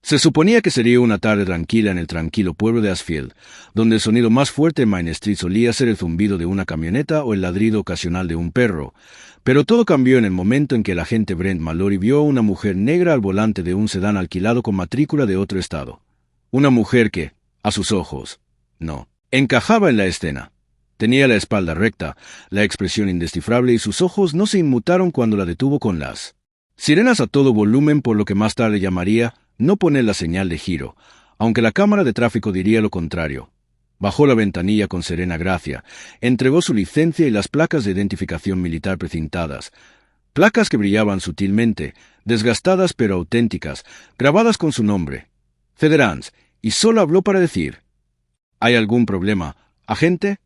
Se suponía que sería una tarde tranquila en el tranquilo pueblo de Ashfield, donde el sonido más fuerte en Main Street solía ser el zumbido de una camioneta o el ladrido ocasional de un perro. Pero todo cambió en el momento en que el agente Brent Mallory vio a una mujer negra al volante de un sedán alquilado con matrícula de otro estado. Una mujer que, a sus ojos, no encajaba en la escena. Tenía la espalda recta, la expresión indescifrable y sus ojos no se inmutaron cuando la detuvo con las sirenas a todo volumen, por lo que más tarde llamaría no poner la señal de giro, aunque la cámara de tráfico diría lo contrario. Bajó la ventanilla con serena gracia, entregó su licencia y las placas de identificación militar precintadas, placas que brillaban sutilmente, desgastadas pero auténticas, grabadas con su nombre, Federance, y solo habló para decir: ¿Hay algún problema, agente?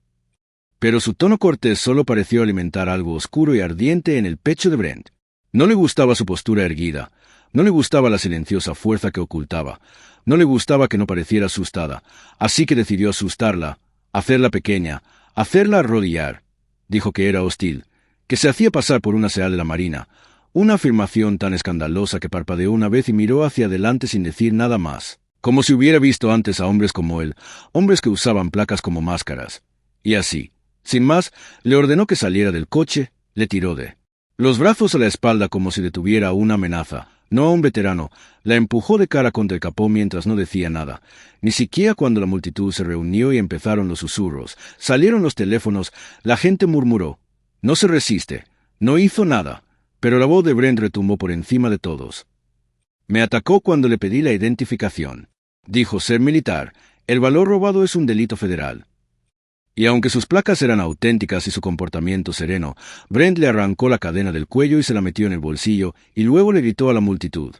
Pero su tono cortés solo pareció alimentar algo oscuro y ardiente en el pecho de Brent. No le gustaba su postura erguida, no le gustaba la silenciosa fuerza que ocultaba, no le gustaba que no pareciera asustada, así que decidió asustarla, hacerla pequeña, hacerla arrodillar. Dijo que era hostil, que se hacía pasar por una seal de la Marina, una afirmación tan escandalosa que parpadeó una vez y miró hacia adelante sin decir nada más, como si hubiera visto antes a hombres como él, hombres que usaban placas como máscaras. Y así, sin más, le ordenó que saliera del coche, le tiró de los brazos a la espalda como si detuviera una amenaza, no a un veterano, la empujó de cara contra el capó mientras no decía nada, ni siquiera cuando la multitud se reunió y empezaron los susurros, salieron los teléfonos, la gente murmuró. No se resiste, no hizo nada, pero la voz de Brent retumbó por encima de todos. Me atacó cuando le pedí la identificación. Dijo ser militar, el valor robado es un delito federal. Y aunque sus placas eran auténticas y su comportamiento sereno, Brent le arrancó la cadena del cuello y se la metió en el bolsillo, y luego le gritó a la multitud: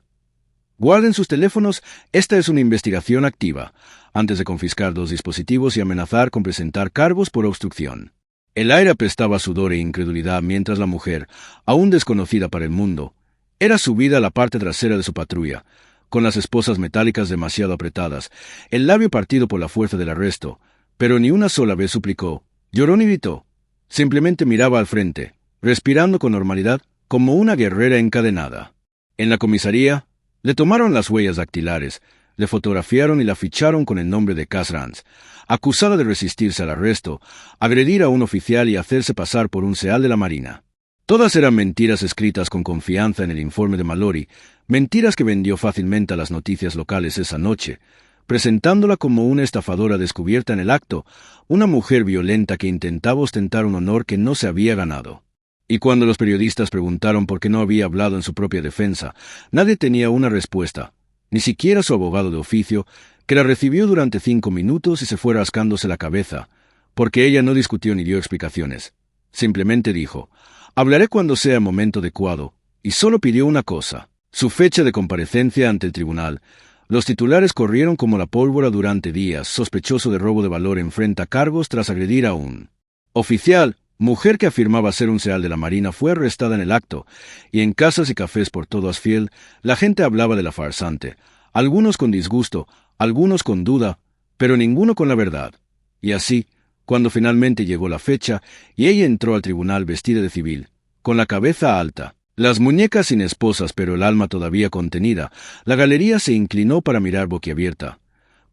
«Guarden sus teléfonos, esta es una investigación activa», antes de confiscar 2 dispositivos y amenazar con presentar cargos por obstrucción. El aire apestaba a sudor e incredulidad mientras la mujer, aún desconocida para el mundo, era subida a la parte trasera de su patrulla, con las esposas metálicas demasiado apretadas, el labio partido por la fuerza del arresto, pero ni una sola vez suplicó, lloró ni gritó. Simplemente miraba al frente, respirando con normalidad, como una guerrera encadenada. En la comisaría, le tomaron las huellas dactilares, le fotografiaron y la ficharon con el nombre de Cass Rance, acusada de resistirse al arresto, agredir a un oficial y hacerse pasar por un seal de la Marina. Todas eran mentiras escritas con confianza en el informe de Mallory, mentiras que vendió fácilmente a las noticias locales esa noche, presentándola como una estafadora descubierta en el acto, una mujer violenta que intentaba ostentar un honor que no se había ganado. Y cuando los periodistas preguntaron por qué no había hablado en su propia defensa, nadie tenía una respuesta, ni siquiera su abogado de oficio, que la recibió durante 5 minutos y se fue rascándose la cabeza, porque ella no discutió ni dio explicaciones. Simplemente dijo: «Hablaré cuando sea el momento adecuado», y solo pidió una cosa: su fecha de comparecencia ante el tribunal. Los titulares corrieron como la pólvora durante días. Sospechoso de robo de valor enfrenta cargos tras agredir a un oficial. Mujer que afirmaba ser un seal de la Marina fue arrestada en el acto, y en casas y cafés por todo Ashfield la gente hablaba de la farsante, algunos con disgusto, algunos con duda, pero ninguno con la verdad. Y así, cuando finalmente llegó la fecha, y ella entró al tribunal vestida de civil, con la cabeza alta, las muñecas sin esposas pero el alma todavía contenida, la galería se inclinó para mirar boquiabierta,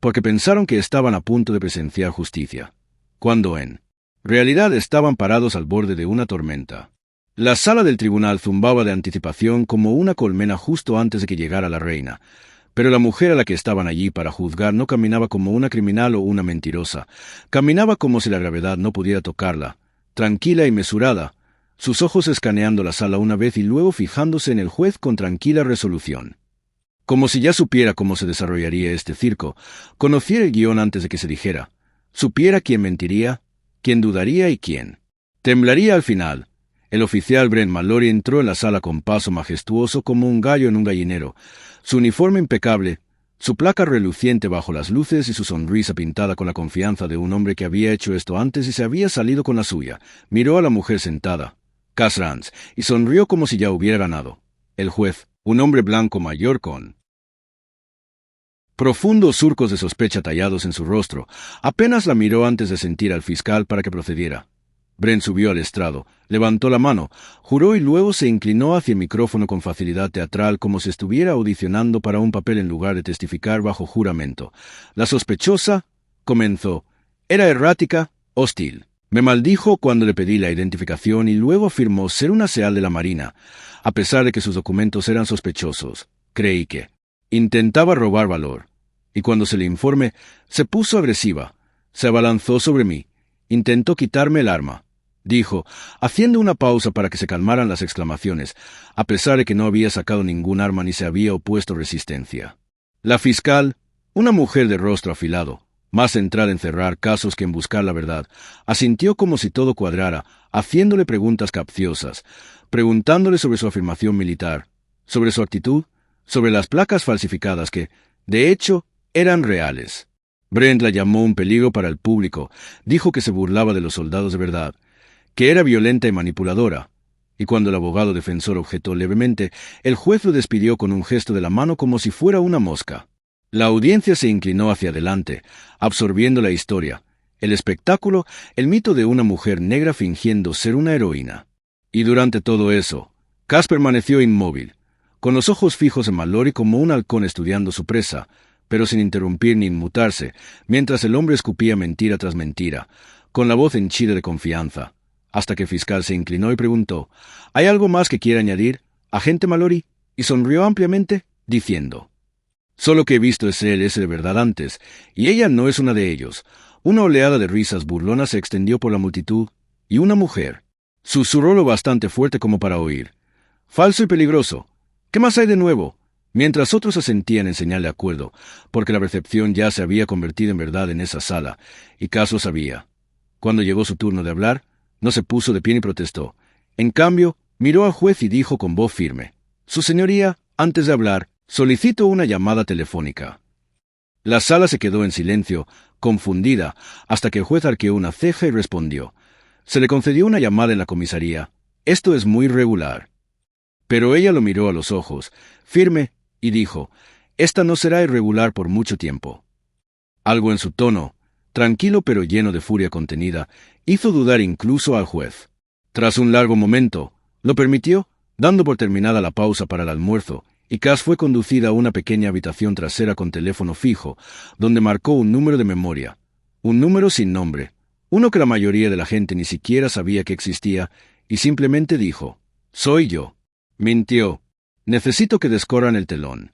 porque pensaron que estaban a punto de presenciar justicia, cuando en realidad estaban parados al borde de una tormenta. La sala del tribunal zumbaba de anticipación como una colmena justo antes de que llegara la reina, pero la mujer a la que estaban allí para juzgar no caminaba como una criminal o una mentirosa, caminaba como si la gravedad no pudiera tocarla, tranquila y mesurada, sus ojos escaneando la sala una vez y luego fijándose en el juez con tranquila resolución. Como si ya supiera cómo se desarrollaría este circo, conociera el guión antes de que se dijera, supiera quién mentiría, quién dudaría y quién temblaría al final. El oficial Brent Mallory entró en la sala con paso majestuoso como un gallo en un gallinero, su uniforme impecable, su placa reluciente bajo las luces y su sonrisa pintada con la confianza de un hombre que había hecho esto antes y se había salido con la suya. Miró a la mujer sentada, Cass Rance, y sonrió como si ya hubiera ganado. El juez, un hombre blanco mayor con profundos surcos de sospecha tallados en su rostro, apenas la miró antes de sentir al fiscal para que procediera. Brent subió al estrado, levantó la mano, juró y luego se inclinó hacia el micrófono con facilidad teatral como si estuviera audicionando para un papel en lugar de testificar bajo juramento. La sospechosa, comenzó, era errática, hostil. Me maldijo cuando le pedí la identificación y luego afirmó ser una SEAL de la Marina, a pesar de que sus documentos eran sospechosos. Creí que intentaba robar valor. Y cuando se le informe, se puso agresiva. Se abalanzó sobre mí. Intentó quitarme el arma. Dijo, haciendo una pausa para que se calmaran las exclamaciones, a pesar de que no había sacado ningún arma ni se había opuesto resistencia. La fiscal, una mujer de rostro afilado, más centrada en cerrar casos que en buscar la verdad, asintió como si todo cuadrara, haciéndole preguntas capciosas, preguntándole sobre su afirmación militar, sobre su actitud, sobre las placas falsificadas que, de hecho, eran reales. Brent la llamó un peligro para el público, dijo que se burlaba de los soldados de verdad, que era violenta y manipuladora, y cuando el abogado defensor objetó levemente, el juez lo despidió con un gesto de la mano como si fuera una mosca. La audiencia se inclinó hacia adelante, absorbiendo la historia, el espectáculo, el mito de una mujer negra fingiendo ser una heroína. Y durante todo eso, Cass permaneció inmóvil, con los ojos fijos en Mallory como un halcón estudiando su presa, pero sin interrumpir ni inmutarse, mientras el hombre escupía mentira tras mentira, con la voz henchida de confianza, hasta que el fiscal se inclinó y preguntó, ¿hay algo más que quiera añadir, agente Mallory? Y sonrió ampliamente, diciendo, solo que he visto ese de verdad antes, y ella no es una de ellos. Una oleada de risas burlonas se extendió por la multitud, y una mujer susurró lo bastante fuerte como para oír. Falso y peligroso. ¿Qué más hay de nuevo? Mientras otros asentían en señal de acuerdo, porque la recepción ya se había convertido en verdad en esa sala, y Cass lo sabía. Cuando llegó su turno de hablar, no se puso de pie ni protestó. En cambio, miró al juez y dijo con voz firme, «Su señoría, antes de hablar, solicito una llamada telefónica». La sala se quedó en silencio, confundida, hasta que el juez arqueó una ceja y respondió, «Se le concedió una llamada en la comisaría. Esto es muy regular». Pero ella lo miró a los ojos, firme, y dijo, «Esta no será irregular por mucho tiempo». Algo en su tono, tranquilo pero lleno de furia contenida, hizo dudar incluso al juez. Tras un largo momento, lo permitió, dando por terminada la pausa para el almuerzo, y Cass fue conducida a una pequeña habitación trasera con teléfono fijo, donde marcó un número de memoria, un número sin nombre, uno que la mayoría de la gente ni siquiera sabía que existía, y simplemente dijo, «Soy yo». Mintió. «Necesito que descorran el telón».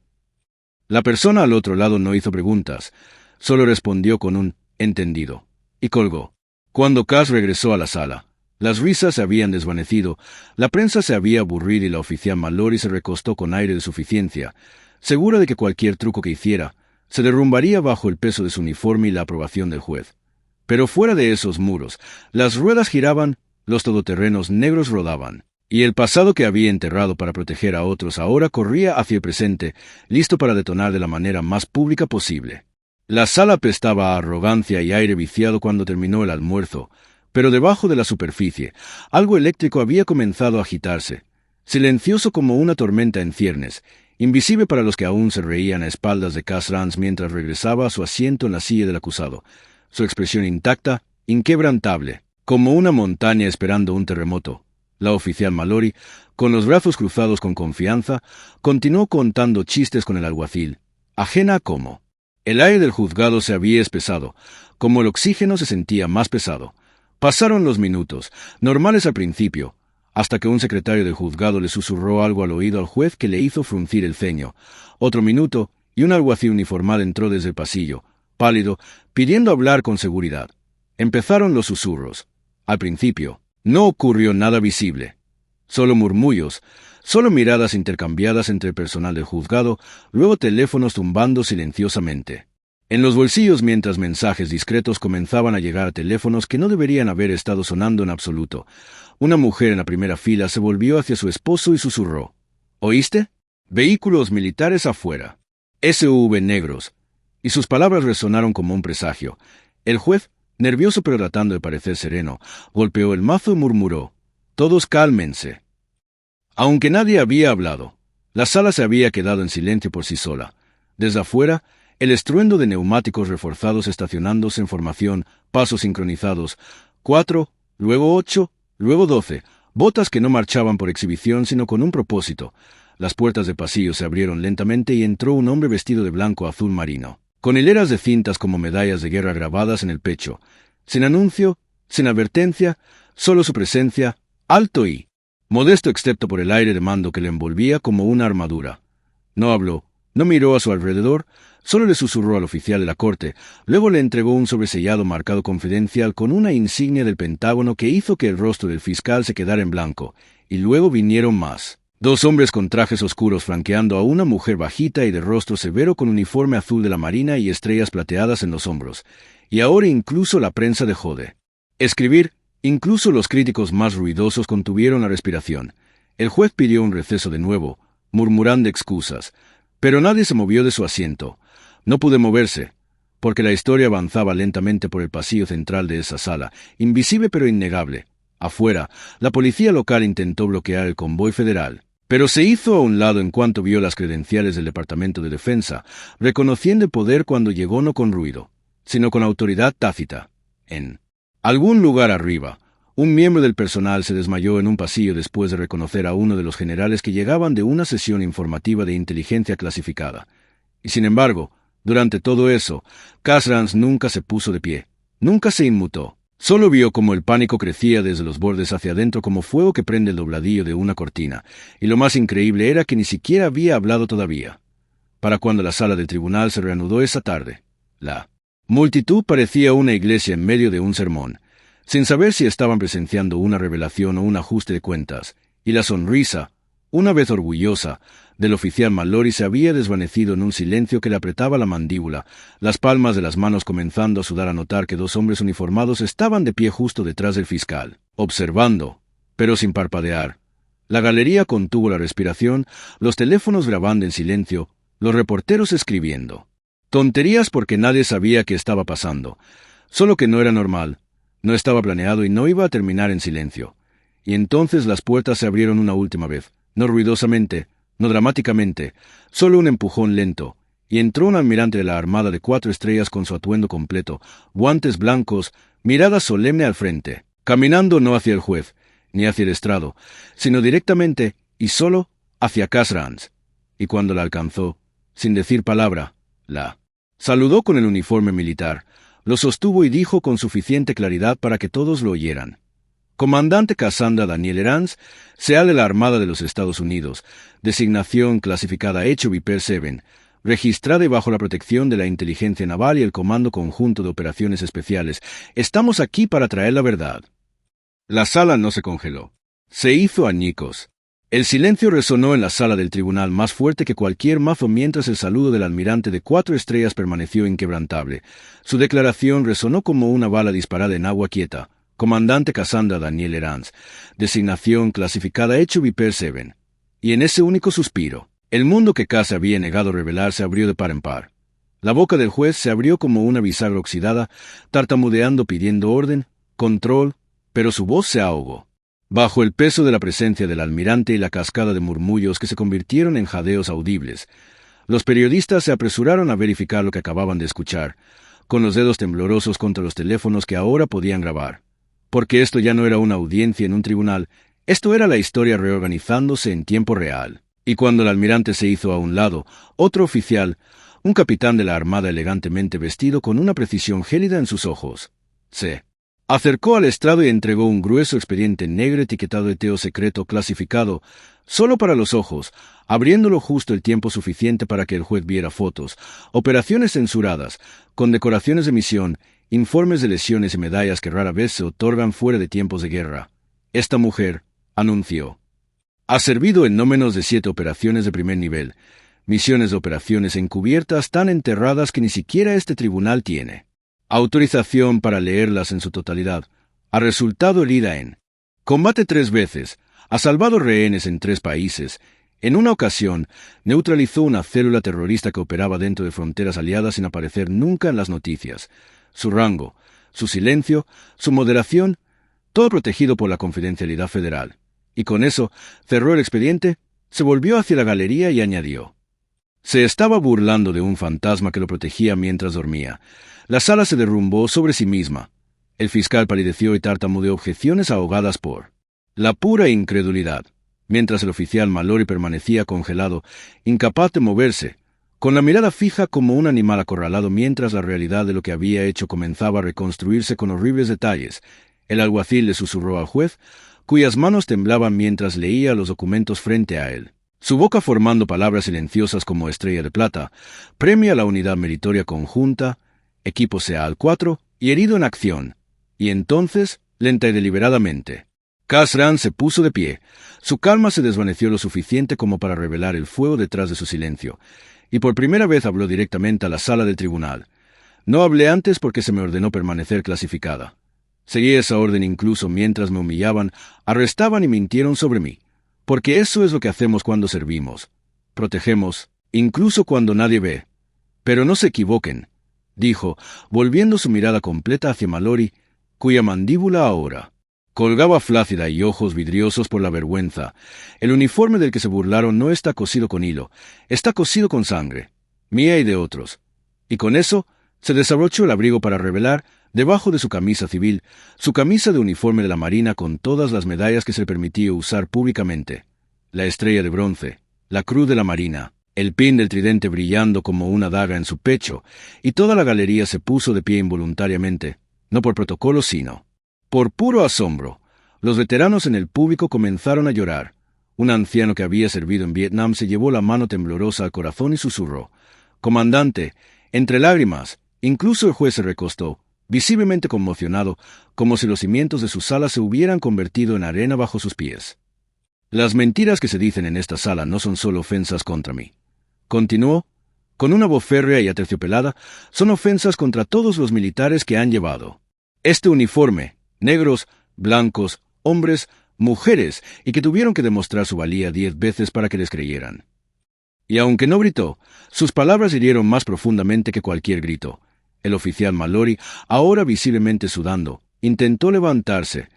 La persona al otro lado no hizo preguntas, solo respondió con un «entendido», y colgó. Cuando Cass regresó a la sala, las risas se habían desvanecido, la prensa se había aburrido y la oficial Mallory se recostó con aire de suficiencia, segura de que cualquier truco que hiciera se derrumbaría bajo el peso de su uniforme y la aprobación del juez. Pero fuera de esos muros, las ruedas giraban, los todoterrenos negros rodaban, y el pasado que había enterrado para proteger a otros ahora corría hacia el presente, listo para detonar de la manera más pública posible. La sala apestaba a arrogancia y aire viciado cuando terminó el almuerzo, pero debajo de la superficie, algo eléctrico había comenzado a agitarse, silencioso como una tormenta en ciernes, invisible para los que aún se reían a espaldas de Cass Rance mientras regresaba a su asiento en la silla del acusado, su expresión intacta, inquebrantable, como una montaña esperando un terremoto. La oficial Mallory, con los brazos cruzados con confianza, continuó contando chistes con el alguacil, ajena a cómo. El aire del juzgado se había espesado, como el oxígeno se sentía más pesado. Pasaron los minutos, normales al principio, hasta que un secretario del juzgado le susurró algo al oído al juez que le hizo fruncir el ceño. Otro minuto, y un alguacil uniformado entró desde el pasillo, pálido, pidiendo hablar con seguridad. Empezaron los susurros. Al principio, no ocurrió nada visible. Solo murmullos, solo miradas intercambiadas entre el personal del juzgado, luego teléfonos tumbando silenciosamente. En los bolsillos mientras mensajes discretos comenzaban a llegar a teléfonos que no deberían haber estado sonando en absoluto. Una mujer en la primera fila se volvió hacia su esposo y susurró. «¿Oíste? Vehículos militares afuera. SUV negros». Y sus palabras resonaron como un presagio. El juez, nervioso pero tratando de parecer sereno, golpeó el mazo y murmuró. «Todos cálmense». Aunque nadie había hablado, la sala se había quedado en silencio por sí sola. Desde afuera, el estruendo de neumáticos reforzados estacionándose en formación, pasos sincronizados, 4, luego 8, luego 12, botas que no marchaban por exhibición sino con un propósito. Las puertas de pasillo se abrieron lentamente y entró un hombre vestido de blanco azul marino, con hileras de cintas como medallas de guerra grabadas en el pecho. Sin anuncio, sin advertencia, solo su presencia, alto y modesto excepto por el aire de mando que le envolvía como una armadura. No habló, no miró a su alrededor, solo le susurró al oficial de la corte, luego le entregó un sobresellado marcado confidencial con una insignia del Pentágono que hizo que el rostro del fiscal se quedara en blanco, y luego vinieron más. 2 hombres con trajes oscuros flanqueando a una mujer bajita y de rostro severo con uniforme azul de la Marina y estrellas plateadas en los hombros. Y ahora incluso la prensa dejó de escribir, incluso los críticos más ruidosos contuvieron la respiración. El juez pidió un receso de nuevo, murmurando excusas, pero nadie se movió de su asiento. No pude moverse, porque la historia avanzaba lentamente por el pasillo central de esa sala, invisible pero innegable. Afuera, la policía local intentó bloquear el convoy federal, pero se hizo a un lado en cuanto vio las credenciales del Departamento de Defensa, reconociendo el poder cuando llegó no con ruido, sino con autoridad tácita. En algún lugar arriba, un miembro del personal se desmayó en un pasillo después de reconocer a uno de los generales que llegaban de una sesión informativa de inteligencia clasificada. Y sin embargo, durante todo eso, Kasrans nunca se puso de pie, nunca se inmutó. Solo vio cómo el pánico crecía desde los bordes hacia adentro como fuego que prende el dobladillo de una cortina, y lo más increíble era que ni siquiera había hablado todavía. Para cuando la sala del tribunal se reanudó esa tarde, la multitud parecía una iglesia en medio de un sermón, sin saber si estaban presenciando una revelación o un ajuste de cuentas, y la sonrisa, una vez orgullosa, del oficial Mallory se había desvanecido en un silencio que le apretaba la mandíbula, las palmas de las manos comenzando a sudar a notar que 2 hombres uniformados estaban de pie justo detrás del fiscal, observando, pero sin parpadear. La galería contuvo la respiración, los teléfonos grabando en silencio, los reporteros escribiendo. Tonterías porque nadie sabía qué estaba pasando, solo que no era normal, no estaba planeado y no iba a terminar en silencio. Y entonces las puertas se abrieron una última vez, no ruidosamente, no dramáticamente, solo un empujón lento, y entró un almirante de la Armada de 4 estrellas con su atuendo completo, guantes blancos, mirada solemne al frente, caminando no hacia el juez, ni hacia el estrado, sino directamente, y solo, hacia Kasrans. Y cuando la alcanzó, sin decir palabra, la saludó con el uniforme militar, lo sostuvo y dijo con suficiente claridad para que todos lo oyeran. Comandante Cassandra Daniel Herranz, sea de la Armada de los Estados Unidos, designación clasificada Hecho Viper 7, registrada y bajo la protección de la Inteligencia Naval y el Comando Conjunto de Operaciones Especiales. Estamos aquí para traer la verdad. La sala no se congeló. Se hizo añicos. El silencio resonó en la sala del tribunal más fuerte que cualquier mazo mientras el saludo del almirante de 4 estrellas permaneció inquebrantable. Su declaración resonó como una bala disparada en agua quieta. Comandante Cassandra Daniel Herranz, designación clasificada Hecho Viper 7. Y en ese único suspiro, el mundo que casi había negado revelar se abrió de par en par. La boca del juez se abrió como una bisagra oxidada, tartamudeando pidiendo orden, control, pero su voz se ahogó. Bajo el peso de la presencia del almirante y la cascada de murmullos que se convirtieron en jadeos audibles, los periodistas se apresuraron a verificar lo que acababan de escuchar, con los dedos temblorosos contra los teléfonos que ahora podían grabar. Porque esto ya no era una audiencia en un tribunal, esto era la historia reorganizándose en tiempo real. Y cuando el almirante se hizo a un lado, otro oficial, un capitán de la Armada elegantemente vestido con una precisión gélida en sus ojos, se acercó al estrado y entregó un grueso expediente negro etiquetado de Teo secreto clasificado, solo para los ojos, abriéndolo justo el tiempo suficiente para que el juez viera fotos, operaciones censuradas, condecoraciones de misión, informes de lesiones y medallas que rara vez se otorgan fuera de tiempos de guerra. Esta mujer, anunció, ha servido en no menos de 7 operaciones de primer nivel, misiones de operaciones encubiertas tan enterradas que ni siquiera este tribunal tiene autorización para leerlas en su totalidad. Ha resultado herida en combate 3 veces, ha salvado rehenes en 3 países. En una ocasión, neutralizó una célula terrorista que operaba dentro de fronteras aliadas sin aparecer nunca en las noticias. Su rango, su silencio, su moderación, todo protegido por la confidencialidad federal. Y con eso, cerró el expediente, se volvió hacia la galería y añadió: se estaba burlando de un fantasma que lo protegía mientras dormía. La sala se derrumbó sobre sí misma. El fiscal palideció y tartamudeó objeciones ahogadas por la pura incredulidad, mientras el oficial Mallory permanecía congelado, incapaz de moverse, con la mirada fija como un animal acorralado mientras la realidad de lo que había hecho comenzaba a reconstruirse con horribles detalles. El alguacil le susurró al juez, cuyas manos temblaban mientras leía los documentos frente a él. Su boca formando palabras silenciosas como estrella de plata, premia la unidad meritoria conjunta, equipo CA 4 y herido en acción. Y entonces, lenta y deliberadamente, Cass Rance se puso de pie. Su calma se desvaneció lo suficiente como para revelar el fuego detrás de su silencio, y por primera vez habló directamente a la sala del tribunal. No hablé antes porque se me ordenó permanecer clasificada. Seguí esa orden incluso mientras me humillaban, arrestaban y mintieron sobre mí. Porque eso es lo que hacemos cuando servimos. Protegemos, incluso cuando nadie ve. Pero no se equivoquen, dijo, volviendo su mirada completa hacia Mallory, cuya mandíbula ahora colgaba flácida y ojos vidriosos por la vergüenza. El uniforme del que se burlaron no está cosido con hilo, está cosido con sangre, mía y de otros. Y con eso se desabrochó el abrigo para revelar, debajo de su camisa civil, su camisa de uniforme de la Marina con todas las medallas que se le permitía usar públicamente. La estrella de bronce, la cruz de la Marina, el pin del tridente brillando como una daga en su pecho, y toda la galería se puso de pie involuntariamente, no por protocolo sino por puro asombro. Los veteranos en el público comenzaron a llorar. Un anciano que había servido en Vietnam se llevó la mano temblorosa al corazón y susurró: «Comandante», entre lágrimas. Incluso el juez se recostó, visiblemente conmocionado, como si los cimientos de su sala se hubieran convertido en arena bajo sus pies. «Las mentiras que se dicen en esta sala no son solo ofensas contra mí», continuó, con una voz férrea y aterciopelada, «son ofensas contra todos los militares que han llevado este uniforme, negros, blancos, hombres, mujeres, y que tuvieron que demostrar su valía 10 veces para que les creyeran». Y aunque no gritó, sus palabras hirieron más profundamente que cualquier grito. El oficial Mallory, ahora visiblemente sudando, intentó levantarse,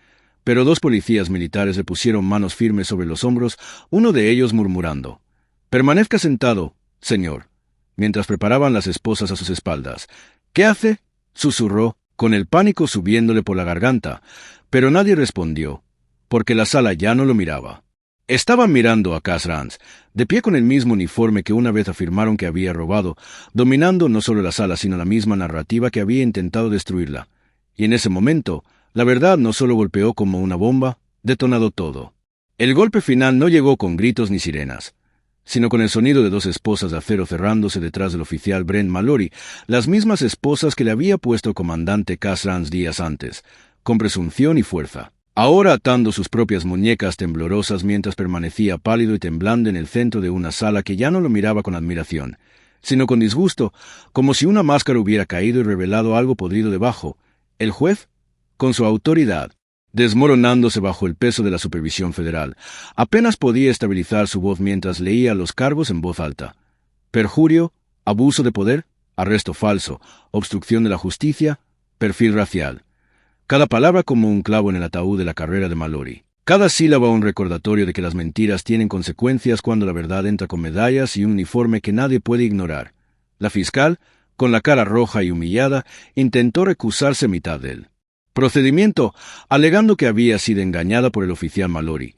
pero 2 policías militares le pusieron manos firmes sobre los hombros, uno de ellos murmurando: «Permanezca sentado, señor», mientras preparaban las esposas a sus espaldas. «¿Qué hace?», susurró, con el pánico subiéndole por la garganta, pero nadie respondió, porque la sala ya no lo miraba. Estaban mirando a Cass Rance, de pie con el mismo uniforme que una vez afirmaron que había robado, dominando no solo la sala sino la misma narrativa que había intentado destruirla. Y en ese momento, la verdad no solo golpeó como una bomba, detonado todo. El golpe final no llegó con gritos ni sirenas, sino con el sonido de 2 esposas de acero cerrándose detrás del oficial Brent Mallory, las mismas esposas que le había puesto el comandante Cass Rance días antes, con presunción y fuerza. Ahora atando sus propias muñecas temblorosas mientras permanecía pálido y temblando en el centro de una sala que ya no lo miraba con admiración, sino con disgusto, como si una máscara hubiera caído y revelado algo podrido debajo. El juez, con su autoridad, desmoronándose bajo el peso de la supervisión federal, apenas podía estabilizar su voz mientras leía los cargos en voz alta: perjurio, abuso de poder, arresto falso, obstrucción de la justicia, perfil racial. Cada palabra como un clavo en el ataúd de la carrera de Mallory. Cada sílaba un recordatorio de que las mentiras tienen consecuencias cuando la verdad entra con medallas y un uniforme que nadie puede ignorar. La fiscal, con la cara roja y humillada, intentó recusarse a mitad de él procedimiento, alegando que había sido engañada por el oficial Mallory.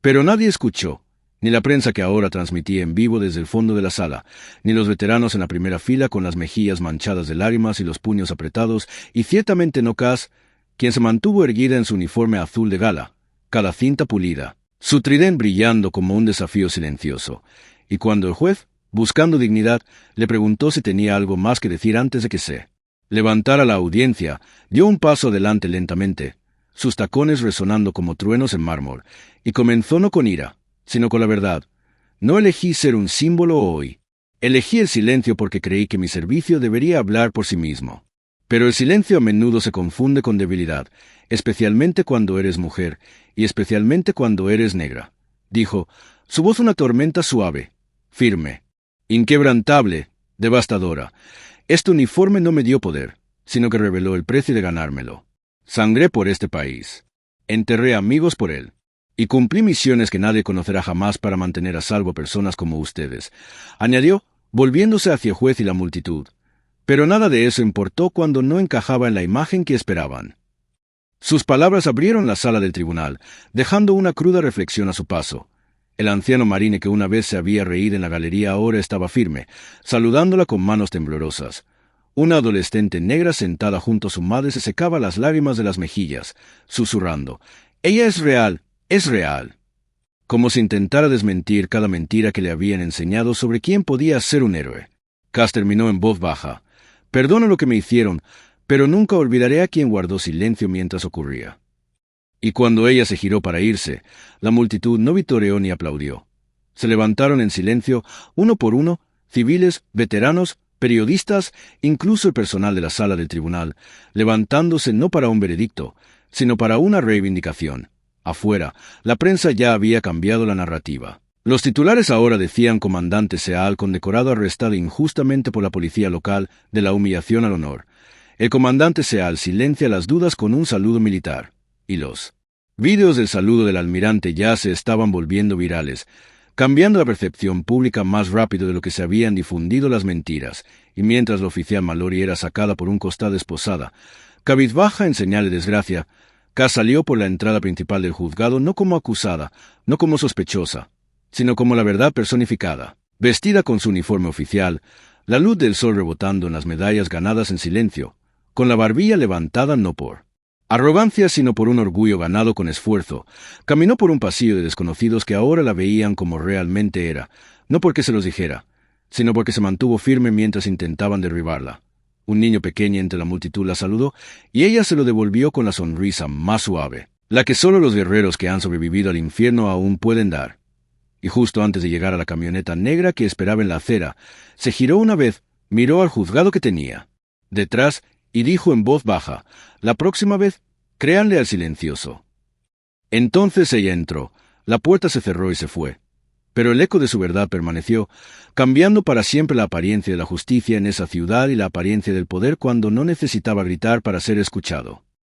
Pero nadie escuchó, ni la prensa que ahora transmitía en vivo desde el fondo de la sala, ni los veteranos en la primera fila con las mejillas manchadas de lágrimas y los puños apretados, y ciertamente no Cass, quien se mantuvo erguida en su uniforme azul de gala, cada cinta pulida, su tridente brillando como un desafío silencioso. Y cuando el juez, buscando dignidad, le preguntó si tenía algo más que decir antes de que se levantara la audiencia, dio un paso adelante lentamente, sus tacones resonando como truenos en mármol, y comenzó no con ira, sino con la verdad. «No elegí ser un símbolo hoy. Elegí el silencio porque creí que mi servicio debería hablar por sí mismo. Pero el silencio a menudo se confunde con debilidad, especialmente cuando eres mujer, y especialmente cuando eres negra», dijo, su voz una tormenta suave, firme, inquebrantable, devastadora. «Este uniforme no me dio poder, sino que reveló el precio de ganármelo. Sangré por este país. Enterré amigos por él. Y cumplí misiones que nadie conocerá jamás para mantener a salvo personas como ustedes», añadió, volviéndose hacia el juez y la multitud. Pero nada de eso importó cuando no encajaba en la imagen que esperaban. Sus palabras abrieron la sala del tribunal, dejando una cruda reflexión a su paso. El anciano marine que una vez se había reído en la galería ahora estaba firme, saludándola con manos temblorosas. Una adolescente negra sentada junto a su madre se secaba las lágrimas de las mejillas, susurrando: «Ella es real, es real», como si intentara desmentir cada mentira que le habían enseñado sobre quién podía ser un héroe. Cass terminó en voz baja: «Perdona lo que me hicieron, pero nunca olvidaré a quien guardó silencio mientras ocurría». Y cuando ella se giró para irse, la multitud no vitoreó ni aplaudió. Se levantaron en silencio, uno por uno, civiles, veteranos, periodistas, incluso el personal de la sala del tribunal, levantándose no para un veredicto, sino para una reivindicación. Afuera, la prensa ya había cambiado la narrativa. Los titulares ahora decían: comandante Seal condecorado arrestado injustamente por la policía local, de la humillación al honor. El comandante Seal silencia las dudas con un saludo militar. Y los vídeos del saludo del almirante ya se estaban volviendo virales, cambiando la percepción pública más rápido de lo que se habían difundido las mentiras, y mientras la oficial Mallory era sacada por un costado esposada, cabizbaja en señal de desgracia, Cass salió por la entrada principal del juzgado no como acusada, no como sospechosa, sino como la verdad personificada. Vestida con su uniforme oficial, la luz del sol rebotando en las medallas ganadas en silencio, con la barbilla levantada no por arrogancia sino por un orgullo ganado con esfuerzo, caminó por un pasillo de desconocidos que ahora la veían como realmente era, no porque se los dijera, sino porque se mantuvo firme mientras intentaban derribarla. Un niño pequeño entre la multitud la saludó, y ella se lo devolvió con la sonrisa más suave, la que solo los guerreros que han sobrevivido al infierno aún pueden dar. Y justo antes de llegar a la camioneta negra que esperaba en la acera, se giró una vez, miró al juzgado que tenía detrás, y dijo en voz baja: «La próxima vez, créanle al silencioso». Entonces ella entró, la puerta se cerró y se fue. Pero el eco de su verdad permaneció, cambiando para siempre la apariencia de la justicia en esa ciudad y la apariencia del poder cuando no necesitaba gritar para ser escuchado.